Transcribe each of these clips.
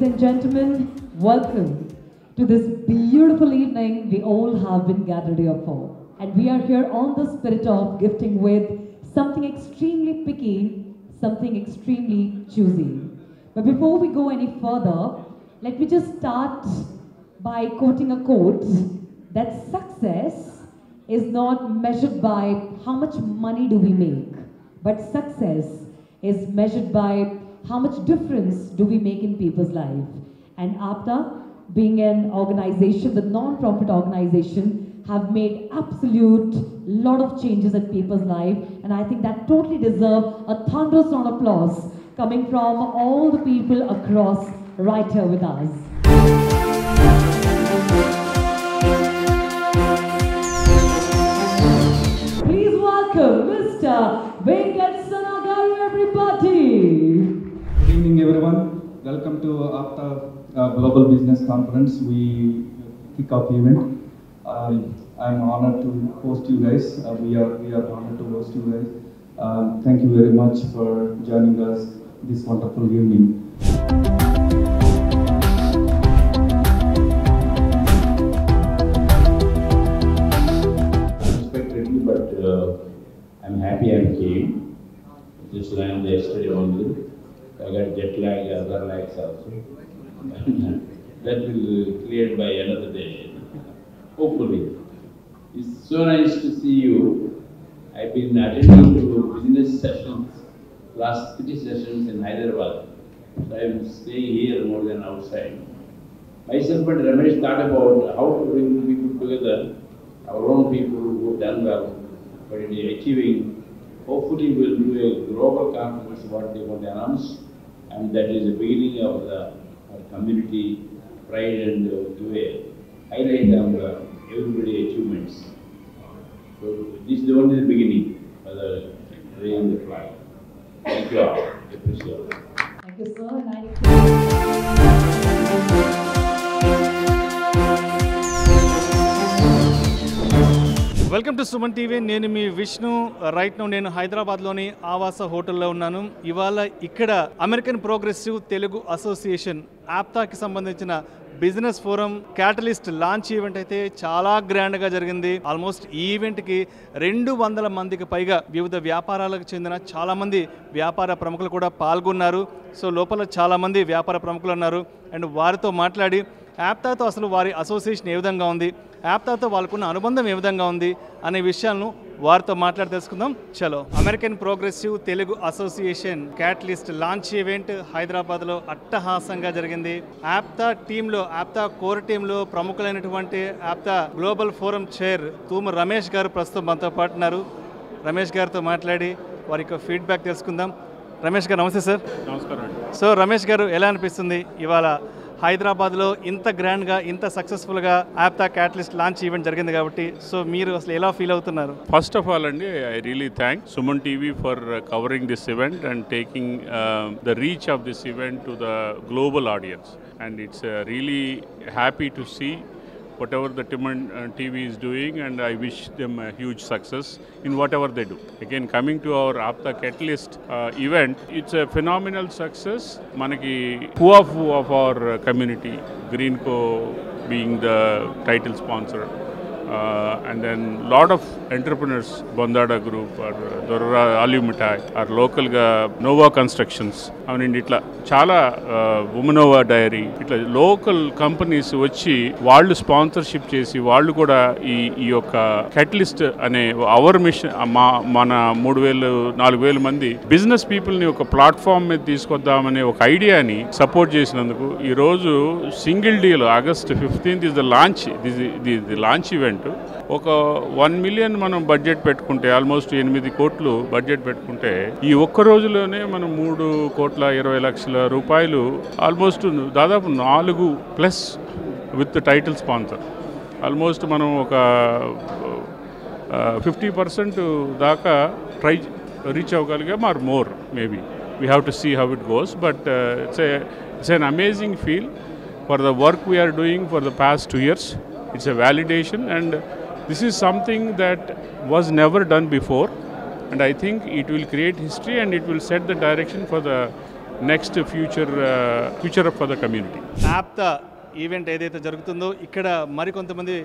and gentlemen, welcome to this beautiful evening we all have been gathered here for. And we are here on the spirit of gifting with something extremely picky, something extremely choosy. But before we go any further, let me just start by quoting a quote that success is not measured by how much money do we make, but success is measured by how much difference do we make in people's life. And APTA, being an organization, the non-profit organization, have made absolute lot of changes in people's life, and I think that totally deserve a thunderous round of applause coming from all the people across right here with us. Please welcome Mr. Venkat Sanagaru, everybody. Good evening, everyone. Welcome to APTA Global Business Conference. We kick off event. I'm honored to host you guys. We are honored to host you guys. Thank you very much for joining us this wonderful evening. Unexpectedly, but I'm happy I came. Just landed yesterday only. I got jet lag, other lags also. That will be cleared by another day, hopefully. It's so nice to see you. I've been attending to business sessions, last 3 sessions in Hyderabad. So I'm staying here more than outside. Myself and Ramesh thought about how to bring people together, our own people who have done well, but in achieving, hopefully we'll do a global conference, what they want to announce, and that is the beginning of the community pride and give a highlight of everybody's achievements. So this is only the beginning for the raising the flag. Thank you all. I appreciate it. Thank you, sir. Welcome to Suman TV. నేను మీ Vishnu. Right now నేను హైదరాబాద్లోని ఆవాస హోటల్లో ఉన్నాను. ఇవాళ ఇక్కడ American Progressive Telugu association ఆప్తాకి సంబంధించిన business forum catalyst launch event అయితే చాలా గ్రాండ్గా జరిగింది. ఆల్మోస్ట్ ఈ ఈవెంట్కి 200 మందికి పైగా వివిధ వ్యాపారాలకు చెందిన చాలామంది వ్యాపార ప్రముఖులు కూడా పాల్గొన్నారు. సో లోపల చాలామంది వ్యాపార ప్రముఖులు ఉన్నారు. అండ్ వారితో మాట్లాడి ఆప్తాతో అసలు వారి అసోసియేషన్ ఏ విధంగా ఉంది, ఆప్తాతో వాళ్ళకున్న అనుబంధం ఏ విధంగా ఉంది అనే విషయాలను వారితో మాట్లాడి తెలుసుకుందాం. చలో. American Progressive Telugu association catalyst launch event హైదరాబాద్లో అట్టహాసంగా జరిగింది. ఆప్తా టీంలో, ఆప్తా కోర్ టీంలో ప్రముఖులైనటువంటి ఆప్తా గ్లోబల్ ఫోరం చైర్ తూము రమేష్ గారు ప్రస్తుతం మనతో పాటు ఉన్నారు. రమేష్ గారితో మాట్లాడి వారి యొక్క ఫీడ్బ్యాక్ తెలుసుకుందాం. రమేష్ గారు నమస్తే సార్. నమస్కారం. సో రమేష్ గారు, ఎలా అనిపిస్తుంది ఇవాళ హైదరాబాద్లో ఇంత గ్రాండ్గా, ఇంత సక్సెస్ఫుల్గా ఆప్తా క్యాటలిస్ట్ లాంచ్ ఈవెంట్ జరిగింది కాబట్టి, సో మీరు అసలు ఎలా ఫీల్ అవుతున్నారు? ఫస్ట్ ఆఫ్ ఆల్ అండి, I really thank Suman TV for covering this event and taking the reach of this event to the global audience. And it's really happy to see whatever the Timon TV is doing, and I wish them a huge success in whatever they do. Again, coming to our APTA Catalyst event, it's a phenomenal success. Manaki who of our community, Greenco being the title sponsor, and then lot of entrepreneurs, Bondada Group or Dorra Alumitai or local Nova Constructions, I mean itla చాలా ఉమనోవా dairy, ఇట్లా local companies వచ్చి వాళ్ళు sponsorship చేసి వాళ్ళు కూడా ఈ యొక్క catalyst అనే అవర్ మిషన్ మన 3,000-4,000 మంది బిజినెస్ పీపుల్ని ఒక ప్లాట్ఫామ్ మీద తీసుకొద్దామనే ఒక ఐడియాని సపోర్ట్ చేసినందుకు ఈరోజు single deal August 15th is the launch, the launch event. ఒక 1 మిలియన్ మనం బడ్జెట్ పెట్టుకుంటే, ఆల్మోస్ట్ 8 కోట్లు బడ్జెట్ పెట్టుకుంటే, ఈ ఒక్క రోజులోనే మనం 3,20 లక్షల రూపాయలు, ఆల్మోస్ట్ దాదాపు 4+ విత్ టైటిల్ స్పాన్సర్, ఆల్మోస్ట్ మనం ఒక 50% దాకా రీచ్ అవ్వగలిగాం, or more maybe. We have to see how it goes, but it's an amazing feel for the work we're doing for the past 2 years. It's a validation, and this is something that was never done before, and I think it will create history and it will set the direction for the next future for the community. APTA event ఏదైతే జరుగుతుందో ఇక్కడ మరికొంతమంది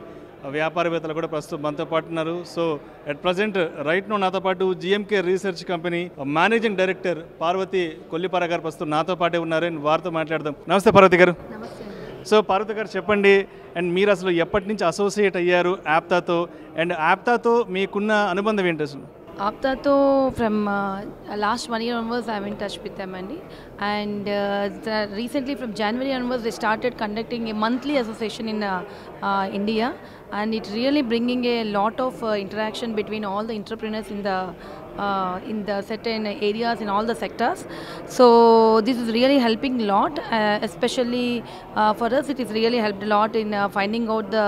వ్యాపారవేత్తలు కూడా ప్రస్తుతం మనతో పాటు ఉన్నారు. So at present right now నాతో పాటు GMK research company managing director Parvathi Kollipara garu ప్రస్తుతం నాతో పాటే ఉన్నారు. అండ్ వారితో మాట్లాడదాం. నమస్తే పార్వతి గారు. సో పార్వతి గారు చెప్పండి, అండ్ మీరు అసలు ఎప్పటి నుంచి అసోసియేట్ అయ్యారు ఆప్తాతో, అండ్ ఆప్తాతో మీకున్న అనుబంధం ఏంటి అసలు? Aptato from last 1 year onwards I'm in touch with them and recently from January onwards they started conducting a monthly association in India, and it really bringing a lot of interaction between all the entrepreneurs in the certain areas in all the sectors. So this is really helping a lot, especially for us it is really helped a lot in finding out the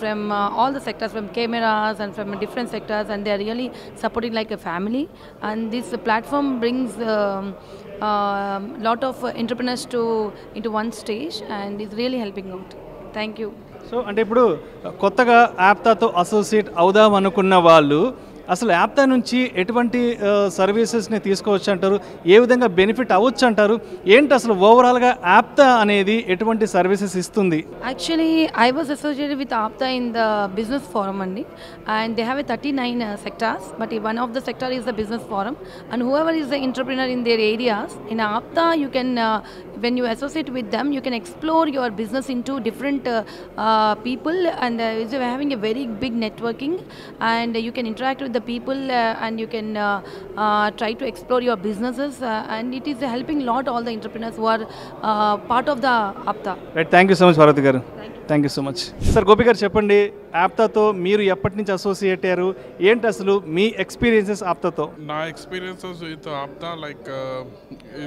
from all the sectors, from cameras and from different sectors, and they are really supporting like a family, and this platform brings lot of entrepreneurs into one stage and is really helping out. Thank you. So అంటే ఇప్పుడు కొత్తగా ఆప్తాతో associate అవుదాం అనుకున్న వాళ్ళు అసలు యాప్తా నుంచి ఎటువంటి సర్వీసెస్ని తీసుకోవచ్చు అంటారు, ఏ విధంగా బెనిఫిట్ అవ్వచ్చు అంటారు, ఏంటి అసలు ఓవరాల్గా యాప్తా అనేది ఎటువంటి సర్వీసెస్ ఇస్తుంది? Actually, I was associated with Apta in the business forum and they have a 39 sectors, but one of the sector is the business forum, and whoever is the entrepreneur in their areas, in Apta you can when you associate with them you can explore your business into different people, and you're having a very big networking, and you can interact with the people and you can try to explore your businesses, and it is helping lot all the entrepreneurs who are part of the Apta. Right, thank you so much Parvathi గారు. Thank you so much. Sir Gopi గారు చెప్పండి, ఆప్తాతో మీరు ఎప్పటి నుంచి associate అయ్యారు, ఏంటి అసలు మీ experiences ఆప్తాతో? నా ఎక్స్పీరియన్సెస్ విత్ ఆప్తా లైక్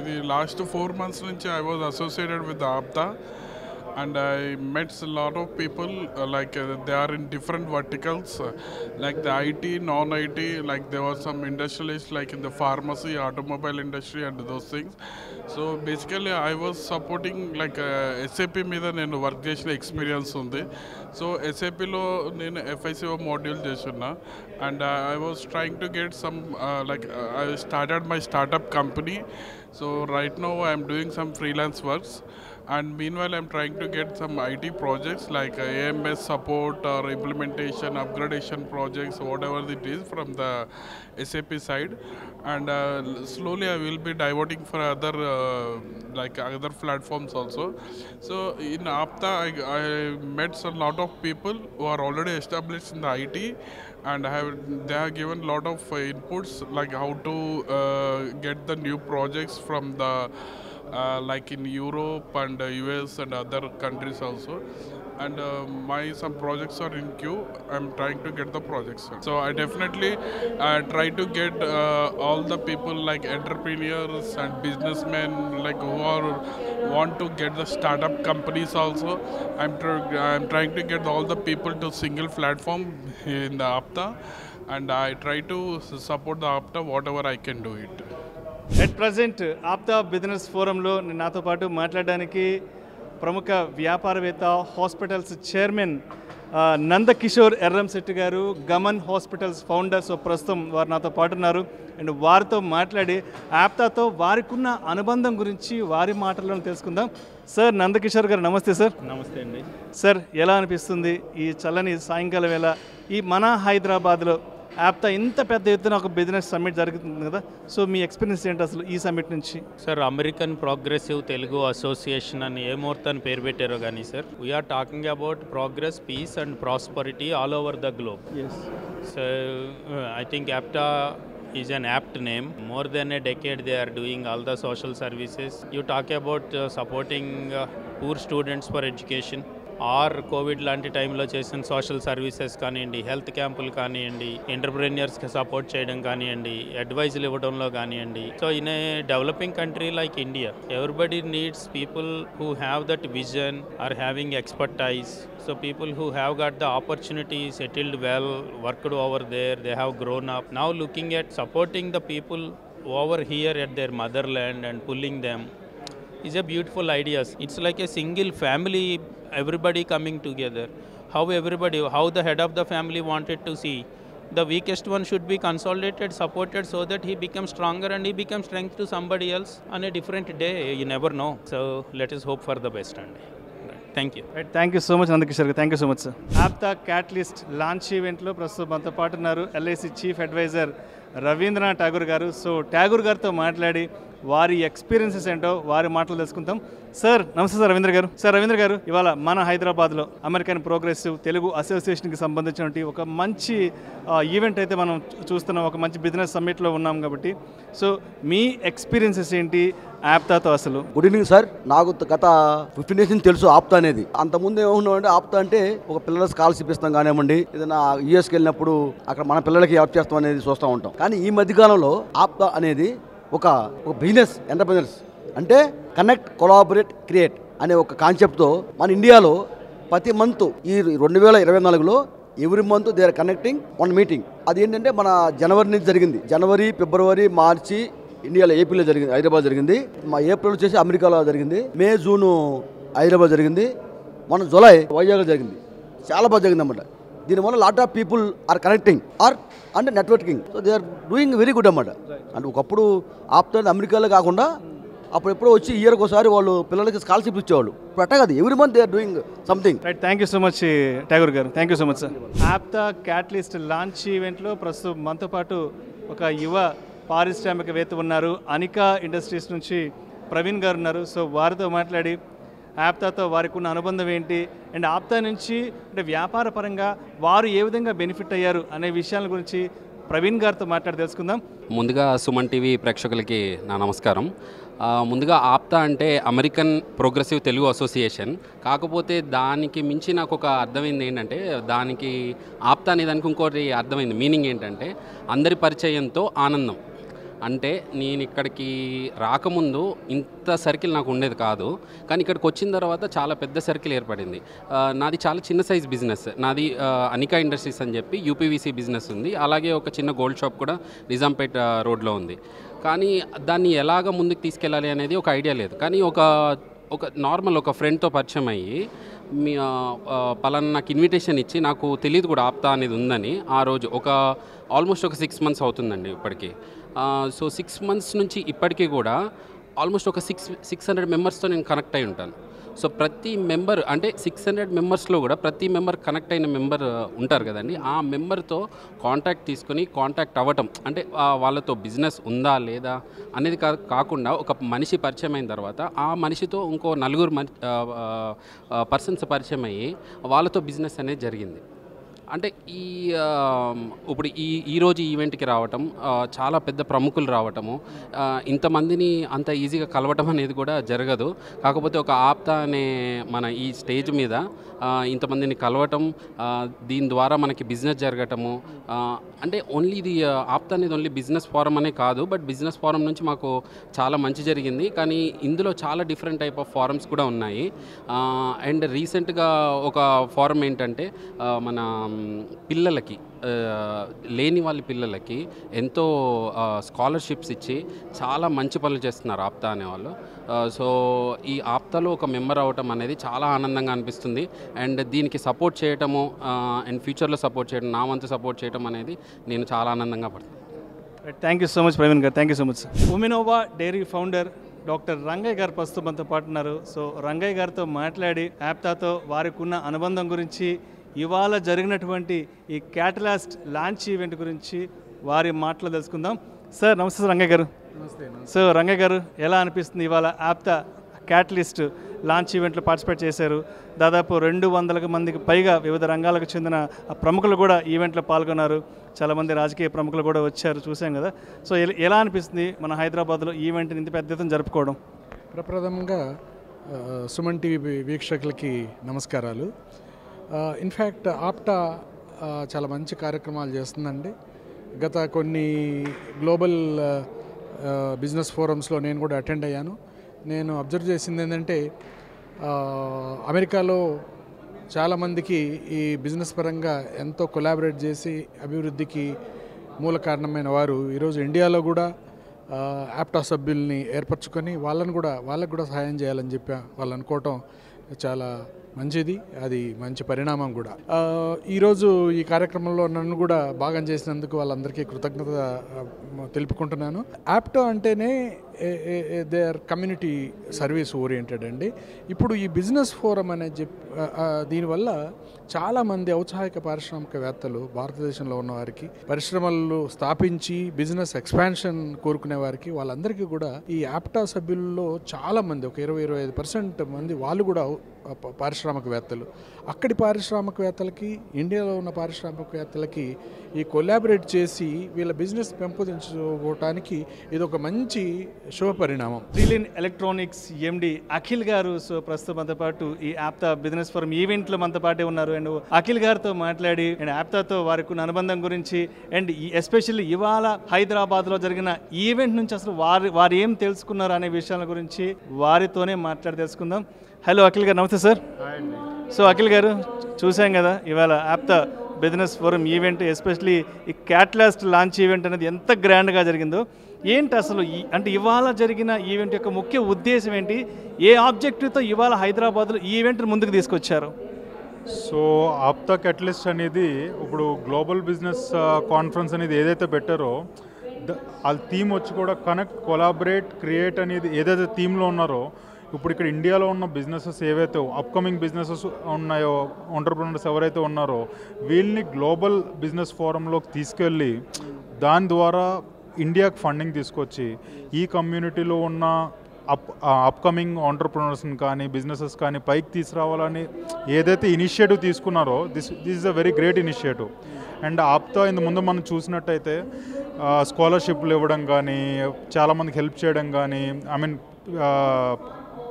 ఇది లాస్ట్ 4 months నుంచి I was associated with APTA, and I met a lot of people they are in different verticals like the IT, non-IT, like there were some industrialists like in the pharmacy, automobile industry and those things. So basically I was supporting like SAP మీద నేను work చేసిన experience ఉంది. So SAPలో నేను FICO module చేస్తున్నా, and I was trying to get some I started my startup company. So right now I am doing some freelance works, and meanwhile I'm trying to get some IT projects like AMS support or implementation, upgradation projects, whatever it is from the SAP side, and slowly I will be diverting for other other platforms also. So in Apta I met a lot of people who are already established in the IT, and they have given a lot of inputs like how to get the new projects from the like in Europe and US and other countries also, and some projects are in queue. I'm trying to get the projects, so I definitely try to get all the people like entrepreneurs and businessmen like who want to get the startup companies also. I'm trying to get all the people to single platform in the Apta, and I try to support the Apta whatever I can do it. At present APTA business ఫోరంలో నాతో పాటు మాట్లాడడానికి ప్రముఖ వ్యాపారవేత్త, hospitals chairman Nandakishore Erramsetti గారు, Gaman hospitals founder. So ప్రస్తుతం వారు నాతో పాటు ఉన్నారు, అండ్ వారితో మాట్లాడి ఆప్తాతో వారికున్న అనుబంధం గురించి వారి మాటల్లో తెలుసుకుందాం. సార్ నందకిషోర్ గారు నమస్తే సార్. నమస్తే అండి సార్. ఎలా అనిపిస్తుంది ఈ చల్లని సాయంకాలం వేళ ఈ మన హైదరాబాద్లో ఆప్తా ఇంత పెద్ద ఎత్తున ఒక బిజినెస్ సమ్మిట్ జరుగుతుంది కదా, సో మీ ఎక్స్పీరియన్స్ ఏంటి అసలు ఈ సమ్మిట్ నుంచి? Sir, American Progressive Telugu Association అని ఏ ముహూర్తాన్ని పేరు పెట్టారో కానీ sir, we're talking about progress, peace and prosperity all over the globe. So I think APTA is an apt name. More than a decade they are doing all the social services. You talk about supporting poor students for education, or Covid లాంటి టైంలో చేసిన social services కానివ్వండి, health క్యాంపులు కానివ్వండి, ఎంటర్ప్రెన్యూర్స్కి support చేయడం కానివ్వండి, అడ్వైజులు ఇవ్వడంలో కానివ్వండి. So in a developing country like India, everybody needs people who have that vision or having expertise. So people who have got the opportunity, settled well, worked over there, they have grown up. Now looking at supporting the people over here at their motherland and pulling them is a beautiful idea. It's like a single family, everybody coming together. How the head of the family wanted to see the weakest one should be consolidated, supported, so that he becomes stronger and he becomes strength to somebody else on a different day. You never know. So let us hope for the best. And thank you. Thank you so much Nandakishore గారు. Thank you so much sir. APTA catalyst launch ఈవెంట్లో ప్రస్తుతం మనతో పాటు ఉన్నారు LIC chief advisor Rabindranath Tagore గారు. So Tagore గారితో మాట్లాడి వారి ఎక్స్పీరియన్సెస్ ఏంటో వారి మాటలు తెలుసుకుంటాం. సార్ నమస్తే సార్ రవీంద్ర గారు. సార్ రవీంద్ర గారు, ఇవాళ మన హైదరాబాద్లో అమెరికన్ ప్రోగ్రెసివ్ తెలుగు అసోసియేషన్కి సంబంధించినటువంటి ఒక మంచి ఈవెంట్ అయితే మనం చూస్తున్నాం. ఒక మంచి బిజినెస్ సమ్మిట్లో ఉన్నాం కాబట్టి సో మీ ఎక్స్పీరియన్సెస్ ఏంటి ఆప్తాతో అసలు? Good evening sir. నాకు గత 15 డేస్ నుంచి తెలుసు ఆప్తా అనేది. అంతకుముందు ఏమన్నామంటే ఆప్తా అంటే ఒక పిల్లల స్కాలర్షిప్ ఇస్తాం కానివ్వండి, ఏదైనా యూఎస్కి వెళ్ళినప్పుడు అక్కడ మన పిల్లలకి హెల్ప్ చేస్తాం అనేది చూస్తూ ఉంటాం. కానీ ఈ మధ్యకాలంలో ఆప్తా అనేది ఒక బిజినెస్ ఎంటర్ప్రెనర్స్ అంటే కనెక్ట్, కొలాబరేట్, క్రియేట్ అనే ఒక కాన్సెప్ట్తో మన ఇండియాలో ప్రతి మంత్ ఈ 2024లో every month they are connecting one meeting. అది ఏంటంటే మన జనవరి నుంచి జరిగింది. జనవరి, ఫిబ్రవరి, మార్చి ఇండియాలో ఏపీలో జరిగింది, హైదరాబాద్ జరిగింది. మా ఏప్రిల్ వచ్చేసి అమెరికాలో జరిగింది. మే, జూను హైదరాబాద్ జరిగింది. మన జూలై వైజాగ్లో జరిగింది. చాలా బాగా జరిగింది అన్నమాట. దీనివల్ల lot of people are connecting are అంటే networking. So they are doing very good అన్నమాట. అంటే ఒకప్పుడు ఆప్తా అమెరికాలో కాకుండా అప్పుడెప్పుడో వచ్చి ఇయర్కి ఒకసారి వాళ్ళు పిల్లలకి స్కాలర్షిప్ ఇచ్చేవాళ్ళు. ఇప్పుడు అట్ట కాదు, every month they are doing something. Right. Thank you so much Tagore గారు. Thank you so much sir. APTA catalyst launch ఈవెంట్లో ప్రస్తుతం మనతో పాటు ఒక యువ పారిశ్రామికవేత్త ఉన్నారు. అనికా ఇండస్ట్రీస్ నుంచి ప్రవీణ్ గారు ఉన్నారు. సో వారితో మాట్లాడి ఆప్తాతో వారికి ఉన్న అనుబంధం ఏంటి అండ్ ఆప్తా నుంచి అంటే వ్యాపార పరంగా వారు ఏ విధంగా బెనిఫిట్ అయ్యారు అనే విషయాల గురించి ప్రవీణ్ గారితో మాట్లాడి తెలుసుకుందాం. ముందుగా సుమన్ టీవీ ప్రేక్షకులకి నా నమస్కారం. ముందుగా ఆప్తా అంటే అమెరికన్ ప్రోగ్రెసివ్ తెలుగు అసోసియేషన్. కాకపోతే దానికి మించి నాకు ఒక అర్థమైంది ఏంటంటే, దానికి ఆప్తా అనే దానికి ఇంకోటి అర్థమైంది మీనింగ్ ఏంటంటే అందరి పరిచయంతో ఆనందం. అంటే నేను ఇక్కడికి రాకముందు ఇంత సర్కిల్ నాకు ఉండేది కాదు, కానీ ఇక్కడికి వచ్చిన తర్వాత చాలా పెద్ద సర్కిల్ ఏర్పడింది. నాది చాలా చిన్న సైజ్ బిజినెస్. నాది అనికా ఇండస్ట్రీస్ అని చెప్పి యూపీవీసీ బిజినెస్ ఉంది. అలాగే ఒక చిన్న గోల్డ్ షాప్ కూడా నిజాంపేట్ రోడ్లో ఉంది. కానీ దాన్ని ఎలాగ ముందుకు తీసుకెళ్ళాలి అనేది ఒక ఐడియా లేదు. కానీ ఒక నార్మల్ ఒక ఫ్రెండ్తో పరిచయం అయ్యి మీ పలానా నాకు ఇన్విటేషన్ ఇచ్చి, నాకు తెలియదు కూడా ఆప్తా అనేది ఉందని. ఆ రోజు ఆల్మోస్ట్ ఒక 6 months అవుతుందండి ఇప్పటికీ. సో 6 months నుంచి ఇప్పటికీ కూడా ఆల్మోస్ట్ ఒక 600 మెంబర్స్తో నేను కనెక్ట్ అయి ఉంటాను. సో ప్రతి మెంబర్ అంటే 600 మెంబర్స్లో కూడా ప్రతి మెంబర్ కనెక్ట్ అయిన మెంబర్ ఉంటారు కదండి. ఆ మెంబర్తో కాంటాక్ట్ తీసుకొని కాంటాక్ట్ అవ్వటం అంటే వాళ్ళతో బిజినెస్ ఉందా లేదా అనేది కాకుండా ఒక మనిషి పరిచయం అయిన తర్వాత ఆ మనిషితో ఇంకో 4 పర్సన్స్ పరిచయం అయ్యి వాళ్ళతో బిజినెస్ అనేది జరిగింది. అంటే ఇప్పుడు ఈరోజు ఈవెంట్కి రావటం, చాలా పెద్ద ప్రముఖులు రావటము, ఇంతమందిని అంత ఈజీగా కలవటం అనేది కూడా జరగదు. కాకపోతే ఒక ఆప్తా అనే మన ఈ స్టేజ్ మీద ఇంతమందిని కలవటం, దీని ద్వారా మనకి బిజినెస్ జరగటము, అంటే ఓన్లీ ఇది ఆప్తా అనేది ఓన్లీ బిజినెస్ ఫోరం అనే కాదు, బట్ బిజినెస్ ఫోరం నుంచి మాకు చాలా మంచి జరిగింది. కానీ ఇందులో చాలా డిఫరెంట్ టైప్ ఆఫ్ ఫారమ్స్ కూడా ఉన్నాయి. అండ్ రీసెంట్గా ఒక ఫారం ఏంటంటే మన పిల్లలకి, లేని వాళ్ళ పిల్లలకి ఎంతో స్కాలర్షిప్స్ ఇచ్చి చాలా మంచి పనులు చేస్తున్నారు ఆప్తా అనేవాళ్ళు. సో ఈ ఆప్తాలో ఒక మెంబర్ అవ్వటం అనేది చాలా ఆనందంగా అనిపిస్తుంది. అండ్ దీనికి సపోర్ట్ చేయటము అండ్ ఫ్యూచర్లో సపోర్ట్ చేయడం, నా వంతు సపోర్ట్ చేయడం అనేది నేను చాలా ఆనందంగా పడుతున్నాను. Thank you so much Praveen గారు. Thank you so much. ఉమెనోవా డైరీ ఫౌండర్ డాక్టర్ రంగయ్య గారు ప్రస్తుతం మనతో పాటు ఉన్నారు. సో రంగయ్య గారితో మాట్లాడి ఆప్తాతో వారికి ఉన్న అనుబంధం గురించి, ఇవాళ జరిగినటువంటి ఈ క్యాటలిస్ట్ లాంచ్ ఈవెంట్ గురించి వారి మాటలు తెలుసుకుందాం. సార్ నమస్తే సార్ రంగయ్య గారు. నమస్తే. సో రంగయ్య గారు, ఎలా అనిపిస్తుంది ఇవాళ ఆప్తా క్యాటలిస్ట్ లాంచ్ ఈవెంట్లో పార్టిసిపేట్ చేశారు? దాదాపు 200 మందికి పైగా వివిధ రంగాలకు చెందిన ప్రముఖులు కూడా ఈవెంట్లో పాల్గొన్నారు. చాలామంది రాజకీయ ప్రముఖులు కూడా వచ్చారు, చూసాం కదా. సో ఎలా అనిపిస్తుంది మన హైదరాబాద్లో ఈవెంట్ని ఇంత పెద్ద ఎత్తున జరుపుకోవడం? ప్రప్రథమంగా సుమన్ టీవీ వీక్షకులకి నమస్కారాలు. ఇన్ఫ్యాక్ట్ ఆప్టా చాలా మంచి కార్యక్రమాలు చేస్తుందండి. గత కొన్ని గ్లోబల్ బిజినెస్ ఫోరమ్స్లో నేను కూడా అటెండ్ అయ్యాను. నేను అబ్జర్వ్ చేసింది ఏంటంటే, అమెరికాలో చాలామందికి ఈ బిజినెస్ పరంగా ఎంతో కొలాబరేట్ చేసి అభివృద్ధికి మూల కారణమైన వారు ఈరోజు ఇండియాలో కూడా ఆప్టా సభ్యుల్ని ఏర్పరచుకొని వాళ్ళకు కూడా సహాయం చేయాలని చెప్పి వాళ్ళు అనుకోవటం చాలా మంచిది, అది మంచి పరిణామం కూడా. ఈరోజు ఈ కార్యక్రమంలో నన్ను కూడా భాగం చేసినందుకు వాళ్ళందరికీ కృతజ్ఞత తెలుపుకుంటున్నాను. యాప్టో అంటేనే they are community service oriented అండి. ఇప్పుడు ఈ బిజినెస్ ఫోరం అనేది దీనివల్ల చాలామంది ఔత్సాహిక పారిశ్రామికవేత్తలు భారతదేశంలో ఉన్న వారికి, పరిశ్రమలు స్థాపించి బిజినెస్ ఎక్స్పాన్షన్ కోరుకునే వారికి, వాళ్ళందరికీ కూడా ఈ యాప్టా సభ్యుల్లో చాలామంది, ఒక 20-25% మంది వాళ్ళు కూడా పారిశ్రామికవేత్తలు. అక్కడి పారిశ్రామికవేత్తలకి, ఇండియాలో ఉన్న పారిశ్రామికవేత్తలకి ఈ కొలాబరేట్ చేసి వీళ్ళ బిజినెస్ పెంపొందించుకోవటానికి ఇది ఒక మంచి శుభ పరిణామం. శ్రీలిన్ ఎలక్ట్రానిక్స్ ఎండి అఖిల్ గారు సో ప్రస్తుతం మనతో పాటు ఈ యాప్తా బిజినెస్ ఫోరం ఈవెంట్లో మనతో పాటే ఉన్నారు. అండ్ అఖిల్ గారితో మాట్లాడి అండ్ యాప్తాతో వారికి ఉన్న అనుబంధం గురించి అండ్ ఎస్పెషల్లీ ఇవాళ హైదరాబాద్లో జరిగిన ఈవెంట్ నుంచి అసలు వారు ఏం తెలుసుకున్నారు అనే విషయాల గురించి వారితోనే మాట్లాడి తెలుసుకుందాం. హలో అఖిల్ గారు, నమస్తే సార్. సో అఖిల్ గారు, చూసాం కదా ఇవాళ యాప్తా బిజినెస్ ఫోరం ఈవెంట్, ఎస్పెషలీ ఈ క్యాటలిస్ట్ లాంచ్ ఈవెంట్ అనేది ఎంత గ్రాండ్గా జరిగిందో. ఏంటి అసలు అంటే ఇవాళ జరిగిన ఈవెంట్ యొక్క ముఖ్య ఉద్దేశం ఏంటి? ఏ ఆబ్జెక్టివ్తో ఇవాళ హైదరాబాద్లో ఈ ఈవెంట్ ముందుకు తీసుకొచ్చారు? సో ఆప్తా క్యాటలిస్ట్ అనేది ఇప్పుడు గ్లోబల్ బిజినెస్ కాన్ఫరెన్స్ అనేది ఏదైతే పెట్టారో వాళ్ళ థీమ్ వచ్చి కూడా కనెక్ట్, కొలాబరేట్, క్రియేట్ అనేది ఏదైతే థీమ్లో ఉన్నారో, ఇప్పుడు ఇక్కడ ఇండియాలో ఉన్న బిజినెసెస్ ఏవైతే అప్కమింగ్ బిజినెసెస్ ఉన్నాయో, ఎంటర్‌ప్రెన్యూర్స్ ఎవరైతే ఉన్నారో వీళ్ళని గ్లోబల్ బిజినెస్ ఫోరంలోకి తీసుకెళ్ళి దాని ద్వారా ఇండియాకి ఫండింగ్ తీసుకొచ్చి ఈ కమ్యూనిటీలో ఉన్న అప్కమింగ్ ఎంటర్‌ప్రెన్యూర్స్ని కానీ బిజినెసెస్ కానీ పైకి తీసుకురావాలని ఏదైతే ఇనిషియేటివ్ తీసుకున్నారో this is a very great initiative. And APTA ఇంత ముందు మనం చూసినట్టయితే స్కాలర్షిప్లు ఇవ్వడం కానీ, చాలామందికి హెల్ప్ చేయడం కానీ, I mean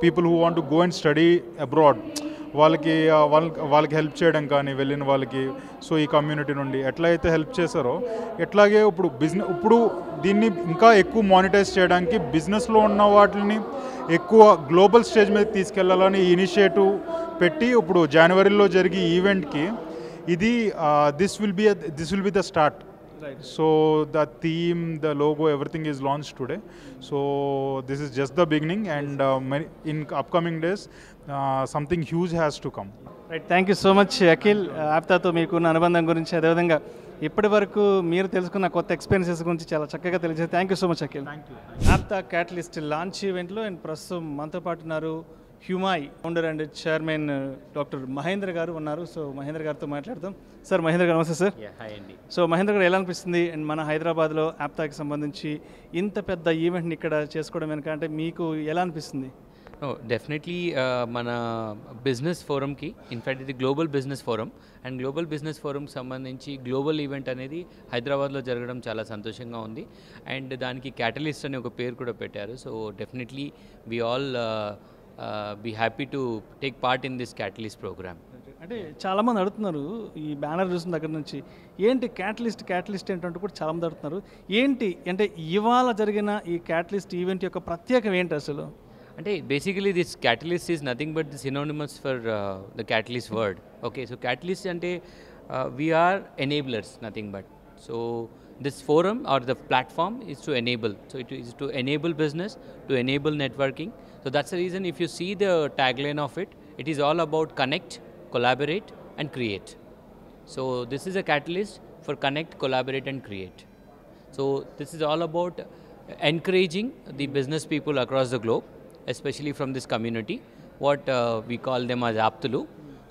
people who want to go and study abroad వాళ్ళకి హెల్ప్ చేయడం కానీ, వెళ్ళిన వాళ్ళకి. సో ఈ కమ్యూనిటీ నుండి ఎట్లయితే హెల్ప్ చేశారో ఎట్లాగే ఇప్పుడు దీన్ని ఇంకా ఎక్కువ మానిటైజ్ చేయడానికి బిజినెస్లో ఉన్న వాటిని ఎక్కువ గ్లోబల్ స్టేజ్ మీద తీసుకెళ్లాలని ఇనిషియేటివ్ పెట్టి ఇప్పుడు జనవరిలో జరిగే ఈవెంట్కి ఇది this will be the start. So the theme, the logo, everything is launched today. So this is just the beginning, and in upcoming days something huge has to come. Right, thank you so much Akhil. యాప్తాతో మీకున్న అనుబంధం గురించి, అదేవిధంగా ఇప్పటి వరకు మీరు తెలుసుకున్న కొత్త ఎక్స్పీరియన్సెస్ గురించి చాలా చక్కగా తెలియజేసి thank you so much Akhil. APTA catalyst launch ఈవెంట్లో అండ్ ప్రస్తుతం మనతో పాటు ఉన్నారు హ్యూమాయ్ founder and chairman doctor Mahendra గారు ఉన్నారు. సో మహేంద్ర గారితో మాట్లాడదాం. సార్, మహేంద్ర గారు నమస్తే సార్. సో మహేంద్ర గారు, ఎలా అనిపిస్తుంది అండ్ మన హైదరాబాద్లో యాప్తాకి సంబంధించి ఇంత పెద్ద ఈవెంట్ని ఇక్కడ చేసుకోవడం వెనుక అంటే మీకు ఎలా అనిపిస్తుంది? డెఫినెట్లీ మన బిజినెస్ ఫోరంకి, ఇన్ఫ్యాక్ట్ ఇది global business forum, and global business ఫోరంకి సంబంధించి గ్లోబల్ ఈవెంట్ అనేది హైదరాబాద్లో జరగడం చాలా సంతోషంగా ఉంది. అండ్ దానికి క్యాటలిస్ట్ అనే ఒక పేరు కూడా పెట్టారు. So definitely we all be happy to take part in this Catalyst program. అంటే చాలామంది అడుగుతున్నారు, ఈ బ్యానర్ చూసిన దగ్గర నుంచి ఏంటి క్యాటలిస్ట్ ఏంటంటే కూడా చాలామంది అడుగుతున్నారు. ఏంటి అంటే ఇవాళ జరిగిన ఈ క్యాటలిస్ట్ ఈవెంట్ యొక్క ప్రత్యేకం ఏంటి అసలు? అంటే basically this catalyst is nothing but the synonymous for the catalyst word. Okay, so catalyst అంటే we are enablers, nothing but. So this forum or the platform is to enable. So it is to enable business, to enable networking. So that's the reason if you see the tagline of it, it is all about connect, collaborate and create. So this is a catalyst for connect, collaborate and create. So this is all about encouraging the business people across the globe, especially from this community, what we call them as Aptalu.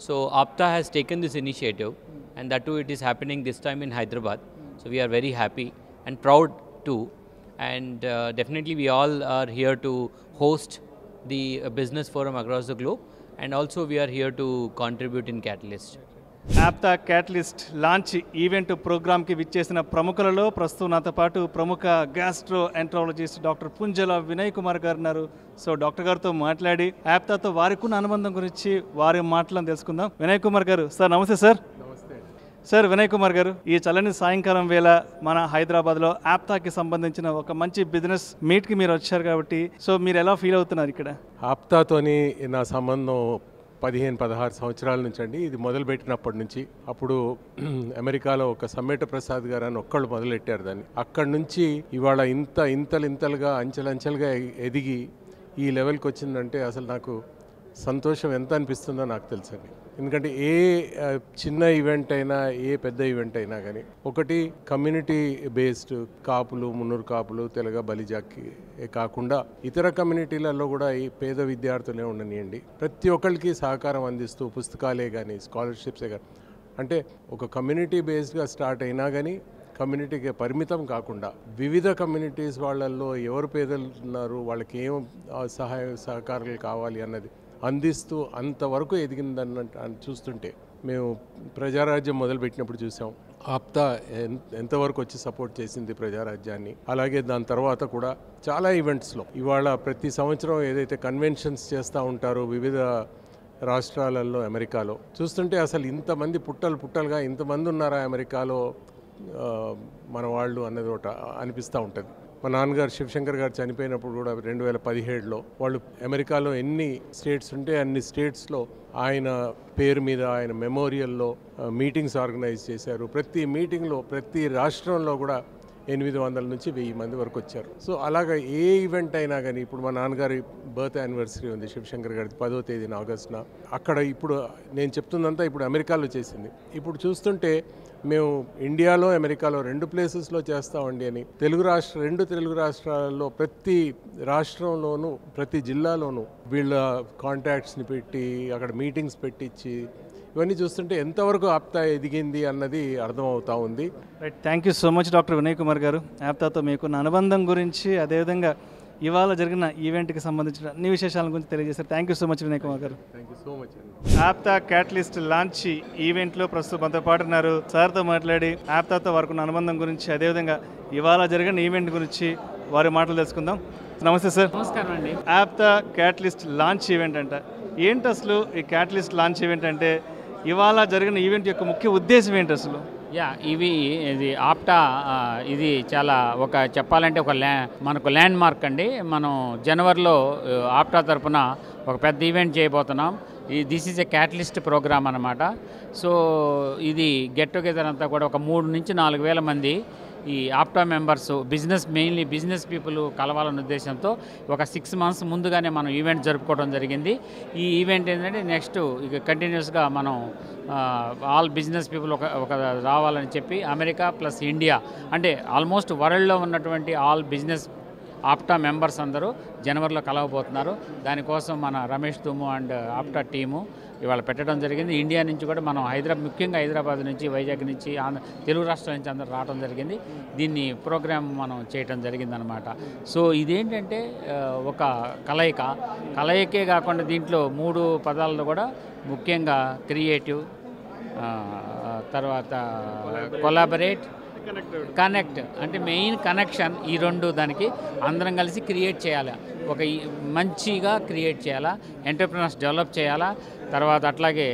So Apta has taken this initiative, and that too it is happening this time in Hyderabad. So we are very happy and proud too, and definitely we all are here to host the business forum across the globe, and also we are here to contribute in Catalyst. APTA catalyst launch event ప్రోగ్రామ్కి విచ్చేసిన ప్రముఖులలో ప్రస్తుతం నాతో పాటు ప్రముఖ gastroenterologist doctor Punjala Vinay Kumar garu ఉన్నారు. So doctor గారితో మాట్లాడి యాప్తాతో వారికి ఉన్న అనుబంధం గురించి వారి మాటలను తెలుసుకుందాం. వినయ్ కుమార్ గారు, సార్ నమస్తే సార్. సార్, వినయ్ కుమార్ గారు, ఈ చల్లని సాయంకాలం వేళ మన హైదరాబాద్లో యాప్తాకి సంబంధించిన ఒక మంచి బిజినెస్ మీట్కి మీరు వచ్చారు కాబట్టి సో మీరు ఎలా ఫీల్ అవుతున్నారు ఇక్కడ? యాప్తాతోని నా సంబంధం 15-16 సంవత్సరాల నుంచి అండి. ఇది మొదలుపెట్టినప్పటి నుంచి, అప్పుడు అమెరికాలో ఒక సమ్మేట ప్రసాద్ గారు అని ఒక్కళ్ళు మొదలెట్టారు దాన్ని. అక్కడి నుంచి ఇవాళ ఇంతలుగా అంచెలంచెలుగా ఎదిగి ఈ లెవెల్కి వచ్చిందంటే అసలు నాకు సంతోషం ఎంత అనిపిస్తుందో నాకు తెలుసండి. ఎందుకంటే ఏ చిన్న ఈవెంట్ అయినా ఏ పెద్ద ఈవెంట్ అయినా కానీ ఒకటి కమ్యూనిటీ బేస్డ్ కాపులు, మున్నూరు కాపులు, తెలగ, బలిజాకి కాకుండా ఇతర కమ్యూనిటీలలో కూడా ఈ పేద విద్యార్థులే ఉండనియండి ప్రతి ఒక్కరికి సహకారం అందిస్తూ పుస్తకాలే కానీ స్కాలర్షిప్సే కానీ అంటే ఒక కమ్యూనిటీ బేస్డ్గా స్టార్ట్ అయినా కానీ కమ్యూనిటీకి పరిమితం కాకుండా వివిధ కమ్యూనిటీస్ వాళ్ళల్లో ఎవరు పేదలు ఉన్నారు, వాళ్ళకి ఏం సహాయ సహకారాలు కావాలి అన్నది అందిస్తూ అంతవరకు ఎదిగిందన్న చూస్తుంటే మేము ప్రజారాజ్యం మొదలుపెట్టినప్పుడు చూసాం ఆప్తా ఎంతవరకు వచ్చి సపోర్ట్ చేసింది ప్రజారాజ్యాన్ని. అలాగే దాని తర్వాత కూడా చాలా ఈవెంట్స్లో ఇవాళ ప్రతి సంవత్సరం ఏదైతే కన్వెన్షన్స్ చేస్తూ ఉంటారో వివిధ రాష్ట్రాలలో అమెరికాలో చూస్తుంటే అసలు ఇంతమంది పుట్టలుగా ఇంతమంది ఉన్నారా అమెరికాలో మన వాళ్ళు అన్నది ఒకటి అనిపిస్తూ ఉంటుంది. మా నాన్నగారు శివశంకర్ గారు చనిపోయినప్పుడు కూడా 2017లో వాళ్ళు అమెరికాలో ఎన్ని స్టేట్స్ ఉంటే అన్ని స్టేట్స్లో ఆయన పేరు మీద ఆయన మెమోరియల్లో మీటింగ్స్ ఆర్గనైజ్ చేశారు. ప్రతి మీటింగ్లో ప్రతి రాష్ట్రంలో కూడా 800 నుంచి 1000 మంది వరకు వచ్చారు. సో అలాగా ఏ ఈవెంట్ అయినా కానీ ఇప్పుడు మా నాన్నగారి బర్త్ యానివర్సరీ ఉంది శివశంకర్ గారి 10వ తేదీన ఆగస్టున. అక్కడ ఇప్పుడు నేను చెప్తుందంతా ఇప్పుడు అమెరికాలో చేసింది. ఇప్పుడు చూస్తుంటే మేము ఇండియాలో అమెరికాలో 2 ప్లేసెస్లో చేస్తామండి అని రెండు తెలుగు రాష్ట్రాలలో ప్రతి రాష్ట్రంలోనూ ప్రతి జిల్లాలోనూ వీళ్ళ కాంటాక్ట్స్ని పెట్టి అక్కడ మీటింగ్స్ పెట్టించి ఇవన్నీ చూస్తుంటే ఎంతవరకు ఆప్తా ఎదిగింది అన్నది అర్థమవుతా ఉంది. Right, thank you so much doctor Vinay Kumar గారు. ఆప్తాతో మీకున్న అనుబంధం గురించి అదేవిధంగా ఇవాళ జరిగిన ఈవెంట్కి సంబంధించిన అన్ని విశేషాల గురించి తెలియజేశారు. Thank you so much Vinay Kumar garu. Thank you so much. APTA catalyst launch ఈవెంట్లో ప్రస్తుతం మనతో పాటు ఉన్నారు. సార్తో మాట్లాడి ఆప్తాతో వారికి ఉన్న అనుబంధం గురించి అదేవిధంగా ఇవాళ జరిగిన ఈవెంట్ గురించి వారి మాటలు తెలుసుకుందాం. నమస్తే సార్. నమస్కారం అండి. ఆప్తా క్యాటలిస్ట్ లాంచ్ ఈవెంట్ అంట, ఏంటి అసలు ఈ క్యాటలిస్ట్ లాంచ్ ఈవెంట్ అంటే ఇవాళ జరిగిన ఈవెంట్ యొక్క ముఖ్య ఉద్దేశం ఏంటి అసలు? ఇది ఆప్టా ఇది చాలా చెప్పాలంటే మనకు ల్యాండ్ మార్క్ అండి. మనం జనవరిలో ఆప్టా తరపున ఒక పెద్ద ఈవెంట్ చేయబోతున్నాం. This is a catalyst program అన్నమాట. సో ఇది గెట్ టుగెదర్ అంతా కూడా ఒక 3 నుంచి 4 వేల మంది ఈ APTA members mainly business people కలవాలన్న ఉద్దేశంతో ఒక 6 మంత్స్ ముందుగానే మనం ఈవెంట్ జరుపుకోవడం జరిగింది. ఈ ఈవెంట్ ఏంటంటే నెక్స్ట్ ఇక కంటిన్యూస్గా మనం ఆల్ బిజినెస్ పీపుల్ ఒక రావాలని చెప్పి అమెరికా ప్లస్ ఇండియా అంటే ఆల్మోస్ట్ వరల్డ్లో ఉన్నటువంటి ఆల్ బిజినెస్ ఆప్టా మెంబర్స్ అందరూ జనవరిలో కలవబోతున్నారు. దానికోసం మన రమేష్ తుమ్ము అండ్ ఆప్టా టీము ఇవాళ పెట్టడం జరిగింది. ఇండియా నుంచి కూడా మనం ముఖ్యంగా హైదరాబాద్ నుంచి, వైజాగ్ నుంచి, తెలుగు రాష్ట్రాల నుంచి అందరూ రావడం జరిగింది. దీన్ని ప్రోగ్రామ్ మనం చేయడం జరిగిందనమాట. సో ఇదేంటంటే ఒక కలయికే కాకుండా దీంట్లో 3 పదాలను కూడా ముఖ్యంగా క్రియేటివ్, తర్వాత కొలాబరేట్, కనెక్ట్ అంటే మెయిన్ కనెక్షన్. ఈ 2 దానికి అందరం కలిసి క్రియేట్ చేయాలి, మంచిగా క్రియేట్ చేయాలా, ఎంటర్ప్రినర్స్ డెవలప్ చేయాలా, తర్వాత అట్లాగే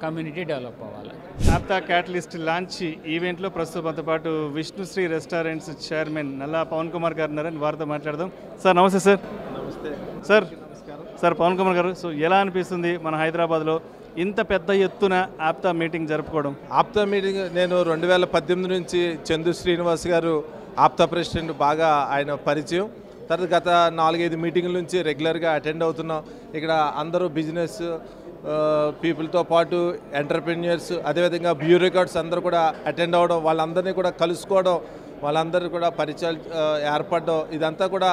కమ్యూనిటీ డెవలప్ అవ్వాలి. ఆప్తా క్యాటలిస్ట్ లాంచ్ ఈవెంట్లో ప్రస్తుతం మనతో పాటు విష్ణుశ్రీ రెస్టారెంట్స్ చైర్మన్ నల్లా పవన్ కుమార్ గారు ఉన్నారని వారితో మాట్లాడదాం. సార్ నమస్తే సార్. నమస్తే సార్. సార్ పవన్ కుమార్ గారు, సో ఎలా అనిపిస్తుంది మన హైదరాబాద్లో ఇంత పెద్ద ఎత్తున ఆప్తా మీటింగ్ జరుపుకోవడం? ఆప్తా మీటింగ్ నేను 2018 నుంచి చందు శ్రీనివాస్ గారు ఆప్తా ప్రెసిడెంట్ బాగా ఆయన పరిచయం. తర్వాత గత 4-5 మీటింగుల నుంచి రెగ్యులర్గా అటెండ్ అవుతున్నాం. ఇక్కడ అందరూ బిజినెస్ పీపుల్తో పాటు ఎంటర్ప్రెన్యూర్స్ అదేవిధంగా బ్యూరోక్రాట్స్ అందరూ కూడా అటెండ్ అవ్వడం, వాళ్ళందరినీ కూడా కలుసుకోవడం, వాళ్ళందరూ కూడా పరిచయాలు ఏర్పడడం, ఇదంతా కూడా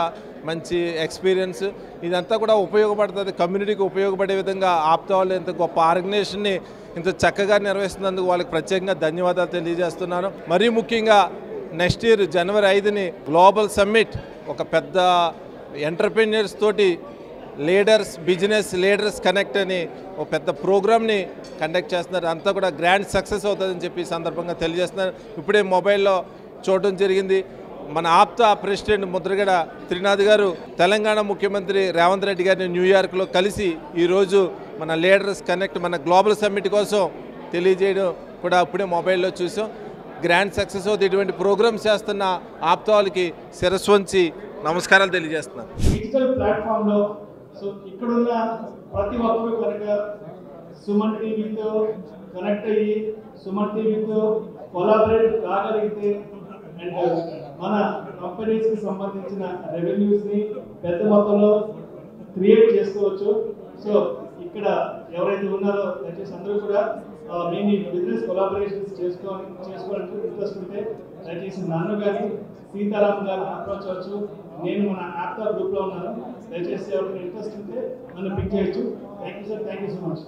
మంచి ఎక్స్పీరియన్స్. ఇదంతా కూడా ఉపయోగపడుతుంది, కమ్యూనిటీకి ఉపయోగపడే విధంగా ఆప్తా వాళ్ళు ఇంత గొప్ప ఆర్గనైజేషన్ని ఇంత చక్కగా నిర్వహిస్తున్నందుకు వాళ్ళకి ప్రత్యేకంగా ధన్యవాదాలు తెలియజేస్తున్నాను. మరీ ముఖ్యంగా నెక్స్ట్ ఇయర్ జనవరి 5ని గ్లోబల్ సమ్మిట్ ఒక పెద్ద ఎంటర్ప్రెన్యూర్స్ తోటి బిజినెస్ లీడర్స్ కనెక్ట్ అని ఒక పెద్ద ప్రోగ్రామ్ని కండక్ట్ చేస్తున్నారు. అంతా కూడా గ్రాండ్ సక్సెస్ అవుతుందని చెప్పి సందర్భంగా తెలియజేస్తున్నారు. ఇప్పుడే మొబైల్లో చూడడం జరిగింది. మన ఆప్తా ప్రెసిడెంట్ ముద్రగడ త్రినాథ్ గారు తెలంగాణ ముఖ్యమంత్రి రేవంత్ రెడ్డి గారిని న్యూయార్క్లో కలిసి ఈరోజు మన లీడర్స్ కనెక్ట్ మన గ్లోబల్ సమ్మిట్ కోసం తెలియజేయడం కూడా ఇప్పుడే మొబైల్లో చూసాం. గ్రాండ్ సక్సెస్ అవుతుంది. ఇటువంటి ప్రోగ్రామ్స్ చేస్తున్న ఆప్తా వాళ్ళకి శిరస్సు వంచి నమస్కారాలు తెలియజేస్తున్నాను. డిజిటల్ ప్లాట్ఫామ్లో సో ఇక్కడున్న ప్రతి ఒక్కరు కనుక సుమన్ టీవీతో కనెక్ట్ అయ్యి సుమన్ టీవీతో కొలాబరేట్ కాగలిగితే అండ్ మన కంపెనీస్కి సంబంధించిన రెవెన్యూస్ని పెద్ద మొత్తంలో క్రియేట్ చేసుకోవచ్చు. సో ఇక్కడ ఎవరైతే ఉన్నారో దయచేసి అందరూ కూడా మేము బిజినెస్ కొలాబరేషన్స్ చేసుకోవాలంటే ఇంట్రెస్ట్ ఉంటే దయచేసి నన్ను కానీ సీతారాం గారిని అప్రోచ్ అవ్వచ్చు. నేను మన యాప్టా గ్రూప్లో ఉన్నాను. దయచేసి ఎవరైనా ఇంట్రెస్ట్ ఉంటే నన్ను పిక్ చేయొచ్చు. Thank you sir, thank you so much.